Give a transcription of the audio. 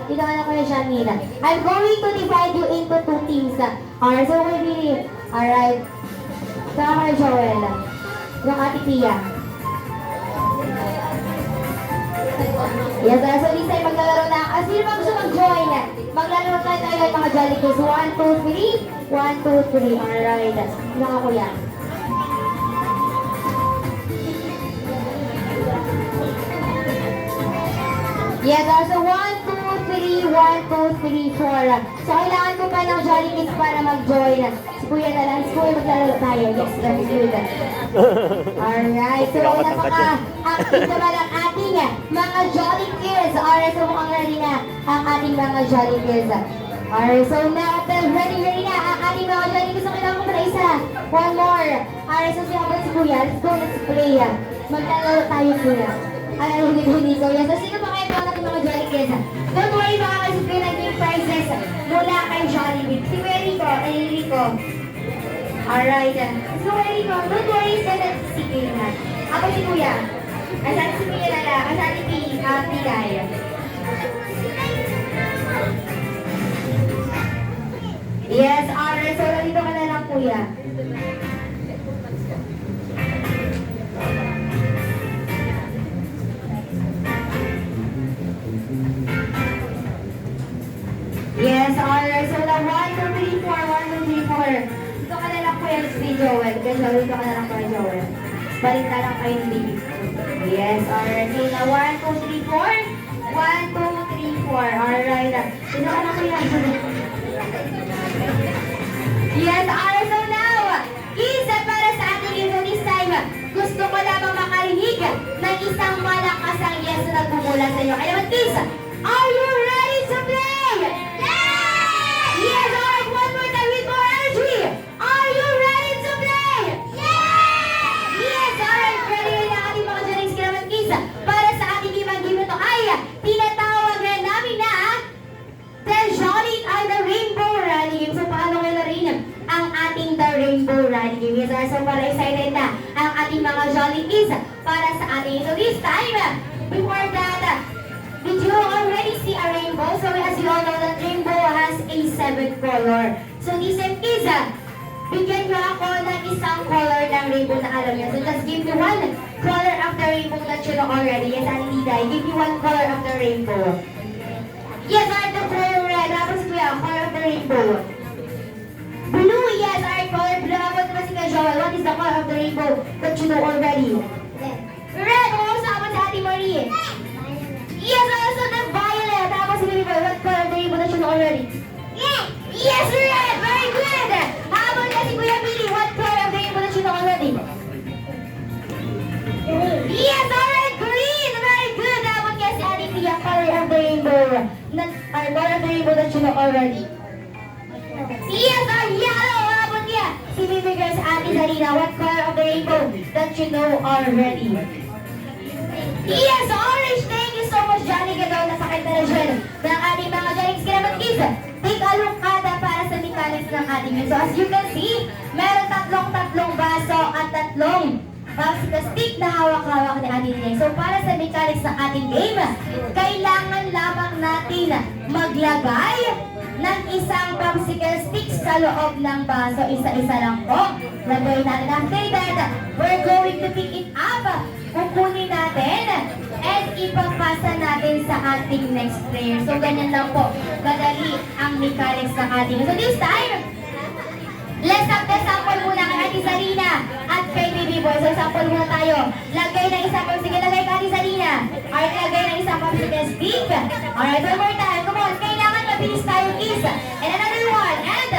Dito ka na Kuya Shamina. I'm going to divide you into two teams. Alright, so Kuya Billy. Alright. Saka Kuya Joel. Yung Ate Pia. Yes, so this time maglalaro na. Sino ba gusto mag-join? Maglalaro tayo ng mga Jolly Kids. 1, 2, 3. 1, 2, 3. Alright. Sino ka Kuya? Yes, so 1, 2, 3, 1, 2, 3, 4. So kailangan ko pa ng Jolly Kids para mag-join. Si Kuya na lang. Si Kuya maglalaro tayo. Yes, that's good. Alright, so napaka-active naman ang ating mga Jolly Kids. Alright, so mukhang ready na ang ating mga Jolly Kids. Alright, so now, ready na ang ating mga Jolly Kids. So kailangan ko pa na isa. One more. Alright, so siya si Kuya. Let's go, let's play. Maglalaro tayo Kuya. Ay, hindi ko. Yes, so sino pa kayo ito natin mga Jolly Kids? Don't worry mga kasi pinag-game prizes mula kay Jollibee. Si Kuya Rico. Alright. So Kuya Rico, don't worry, send it si Kuya. Ako si Kuya. Asan si Kuya Lala? Asan si Pigay? Yes, alright. So nandito ka na lang Kuya. Yes, alright. So na 1, 2, 3, 4, 1, 2, 3, 4. Dito ka na lang Kuya si Joel. Kaya Joel, dito ka na lang Kuya Joel. Balik na lang kayo ni Yes, alright. So na 1, 2, 3, 4. 1, 2, 3, 4. Alright. Dito ka na Kuya. Yes, alright. So now, isa para sa ating ito this time. Gusto ko lamang makarinig ng isang malakasang yes na nagmumula sa inyo. Kaya kiss, are you ready to play? Yes, alright, one more time with more energy. Are you ready to play? Yes, alright, ready na ating mga Jolly Kids. Para sa ating game ito ay tinatawag na namin na The Jolly or The Rainbow Rally Game. So paano ngayon na rin ang ating The Rainbow Rally Game? Yes, so para excited na ang ating mga Jolly Kids para sa ating ito this time. Before that, did you already see a rainbow? So as you all know, that rainbow has a 7 color. So this time kids, bigyan nyo ako ng isang color ng rainbow na alam nyo. So just give me one color of the rainbow that you know already. Yes, Ate Diday, give me one color of the rainbow. Yes, alright, the color red. Tapos kuya, color of the rainbow. Blue, yes, alright, color blue. Tapos naman si Kuya Joel, what is the color of the rainbow that you know already? Red, also ako sa Ate Marie. Yes, also the violet. Tapos si Baby Boy, what color of the rainbow that you know already? Yes, red! Very good! Habang na si Kuya Billy, what color of the rainbow that you know already? Yes, alright, green! Very good! Habang kaya si Ate Pia, color of the rainbow. Color of the rainbow that you know already? Yes, yellow! Habang kaya si Baby Girl, si Ate Zarina, what color of the rainbow that you know already? Yes, orange! Thank you so much, Johnny Gadon. Nasakit na dyan ng ating mga Jolly Kids. Take a look para sa mechanics ng ating yun. So as you can see, meron tatlong baso at tatlong popsicle stick na hawak-hawak ni ating Neng. So para sa mechanics ng ating game, kailangan lamang natin maglagay ng isang popsicle stick sa loob ng baso. Isa-isa lang po. Lagay natin. After that, we're going to pick it up. Kukunin natin and ipapasa natin sa ating next player. So ganyan lang po kadali ang mechanics ng ating. So this time, let's have the sample muna kay Ate Zarina at kay Baby Boy. So sample muna tayo. Lagay ng isang popsicle. Lagay kay Ate Zarina. Alright, lagay ng isang popsicle stick. Alright, one more time. Come on, kailangan mabilis tayo kids. And another one. And